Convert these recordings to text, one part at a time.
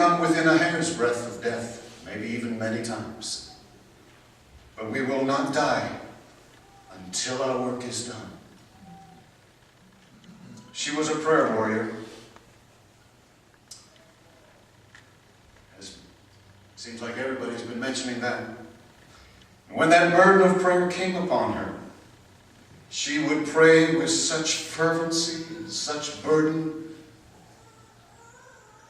come within a hair's breadth of death, maybe even many times. But we will not die until our work is done. She was a prayer warrior. Seems like everybody's been mentioning that. And when that burden of prayer came upon her, she would pray with such fervency and such burden,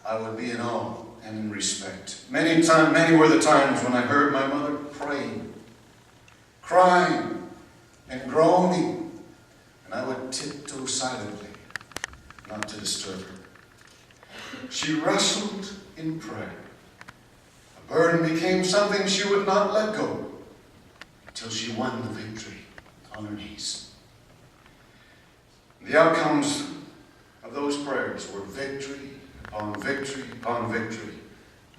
I would be in awe and in respect. Many were the times when I heard my mother praying, crying and groaning, and I would tiptoe silently, not to disturb her. She wrestled in prayer. A burden became something she would not let go until she won the victory on her knees. The outcomes of those prayers were victory upon victory upon victory.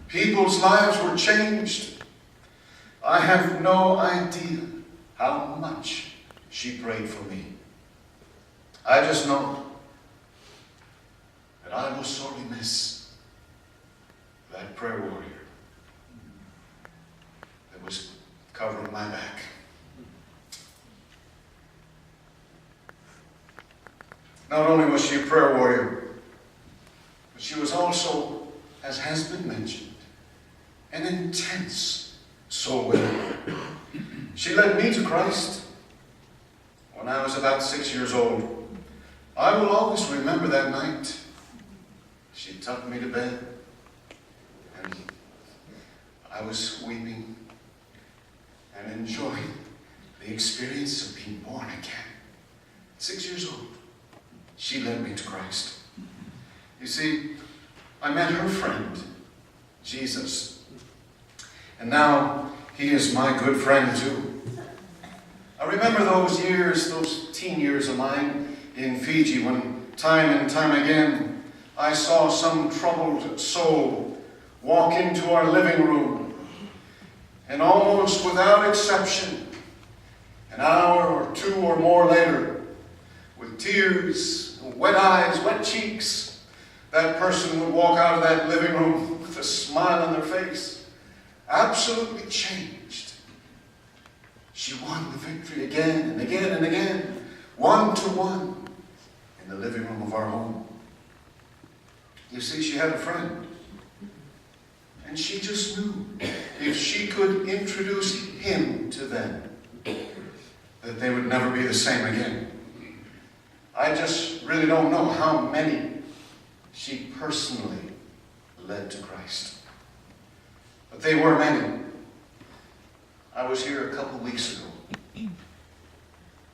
People's lives were changed. I have no idea how much she prayed for me. I just know that I will sorely miss that prayer warrior that was covering my back. Not only was she a prayer warrior, but she was also, as has been mentioned, an intense soul winner. She led me to Christ when I was about 6 years old. I will always remember that night. She tucked me to bed, and I was weeping and enjoying the experience of being born again. 6 years old, she led me to Christ. You see, I met her friend, Jesus, and now he is my good friend too. I remember those years, those teen years of mine in Fiji, when time and time again I saw some troubled soul walk into our living room, and almost without exception, an hour or two or more later, with tears, wet eyes, wet cheeks, that person would walk out of that living room with a smile on their face, absolutely changed. She won the victory again and again and again, 1-1, in the living room of our home. You see, she had a friend, and she just knew if she could introduce him to them, that they would never be the same again. I just really don't know how many she personally led to Christ, but they were many. I was here a couple weeks ago,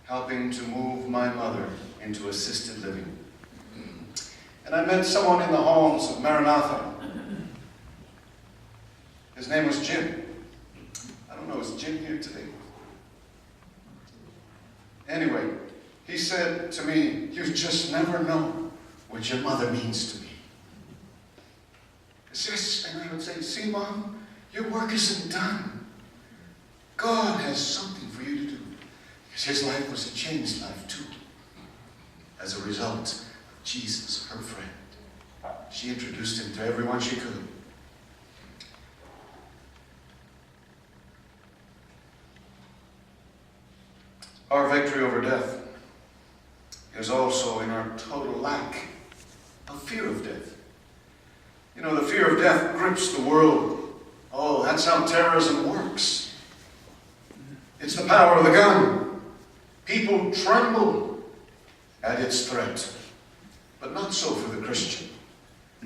helping to move my mother into assisted living. And I met someone in the halls of Maranatha. His name was Jim. I don't know, is Jim here today? Anyway, he said to me, "You just never know what your mother means to me." And I would say, "See, Mom, your work isn't done. God has something for you to do." Because his life was a changed life too. As a result, Jesus, her friend, she introduced him to everyone she could. Our victory over death is also in our total lack of fear of death. You know, the fear of death grips the world. Oh, that's how terrorism works. It's the power of the gun. People tremble at its threat. But not so for the Christian.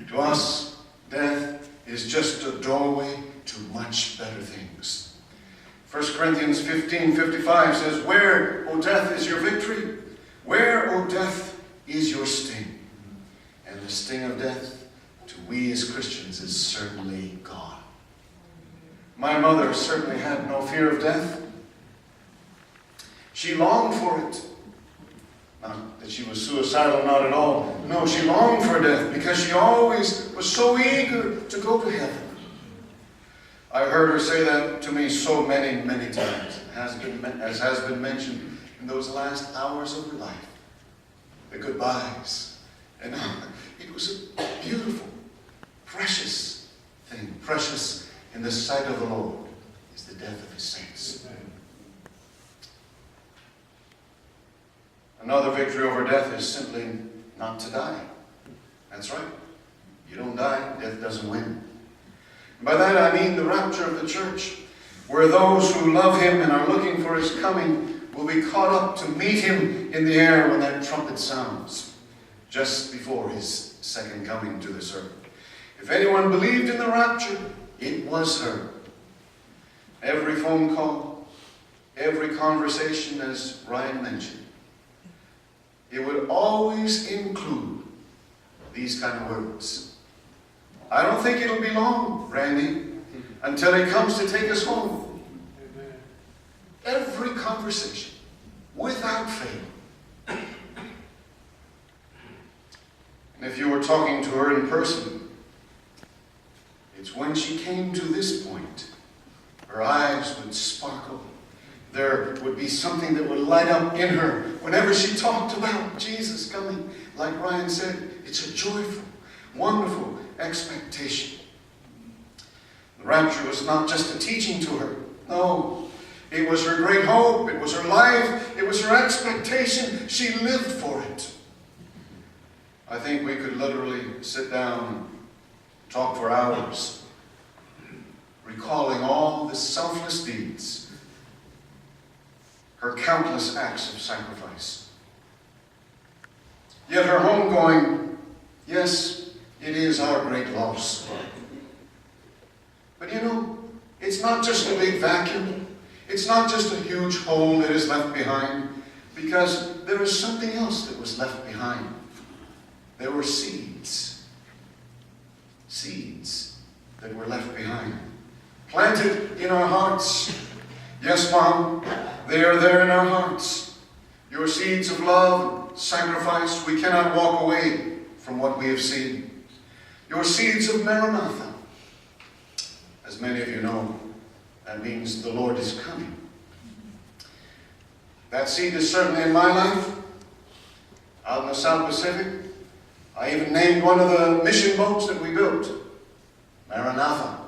To us, death is just a doorway to much better things. 1 Corinthians 15:55 says, "Where, O death, is your victory? Where, O death, is your sting?" And the sting of death, to we as Christians, is certainly gone. My mother certainly had no fear of death. She longed for it. Not that she was suicidal, not at all. No, she longed for death because she always was so eager to go to heaven. I heard her say that to me so many, many times, as has been mentioned in those last hours of her life. The goodbyes. And it was a beautiful, precious precious in the sight of the Lord is the death of his saints. Another victory over death is simply not to die. That's right. You don't die, death doesn't win. And by that I mean the rapture of the church, where those who love him and are looking for his coming will be caught up to meet him in the air when that trumpet sounds, just before his second coming to this earth. If anyone believed in the rapture, it was her. Every phone call, every conversation, as Ryan mentioned, it would always include these kind of words. I don't think it'll be long, Randy, until he comes to take us home. Amen. Every conversation, without fail. And if you were talking to her in person, it's when she came to this point, her eyes would sparkle. There would be something that would light up in her whenever she talked about Jesus coming. Like Ryan said, it's a joyful, wonderful expectation. The rapture was not just a teaching to her. No, it was her great hope. It was her life. It was her expectation. She lived for it. I think we could literally sit down and talk for hours, recalling all the selfless deeds, her countless acts of sacrifice. Yet her homegoing, yes, it is our great loss. But you know, it's not just a big vacuum. It's not just a huge hole that is left behind, because there is something else that was left behind. There were seeds. Seeds that were left behind. Planted in our hearts. Yes, Mom, they are there in our hearts. Your seeds of love, sacrifice, we cannot walk away from what we have seen. Your seeds of Maranatha. As many of you know, that means the Lord is coming. That seed is certainly in my life. Out in the South Pacific, I even named one of the mission boats that we built, Maranatha.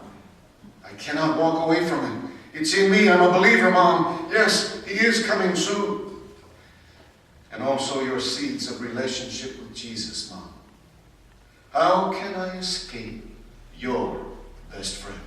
I cannot walk away from it. It's in me. I'm a believer, Mom. Yes, he is coming soon. And also your seeds of relationship with Jesus, Mom. How can I escape your best friend?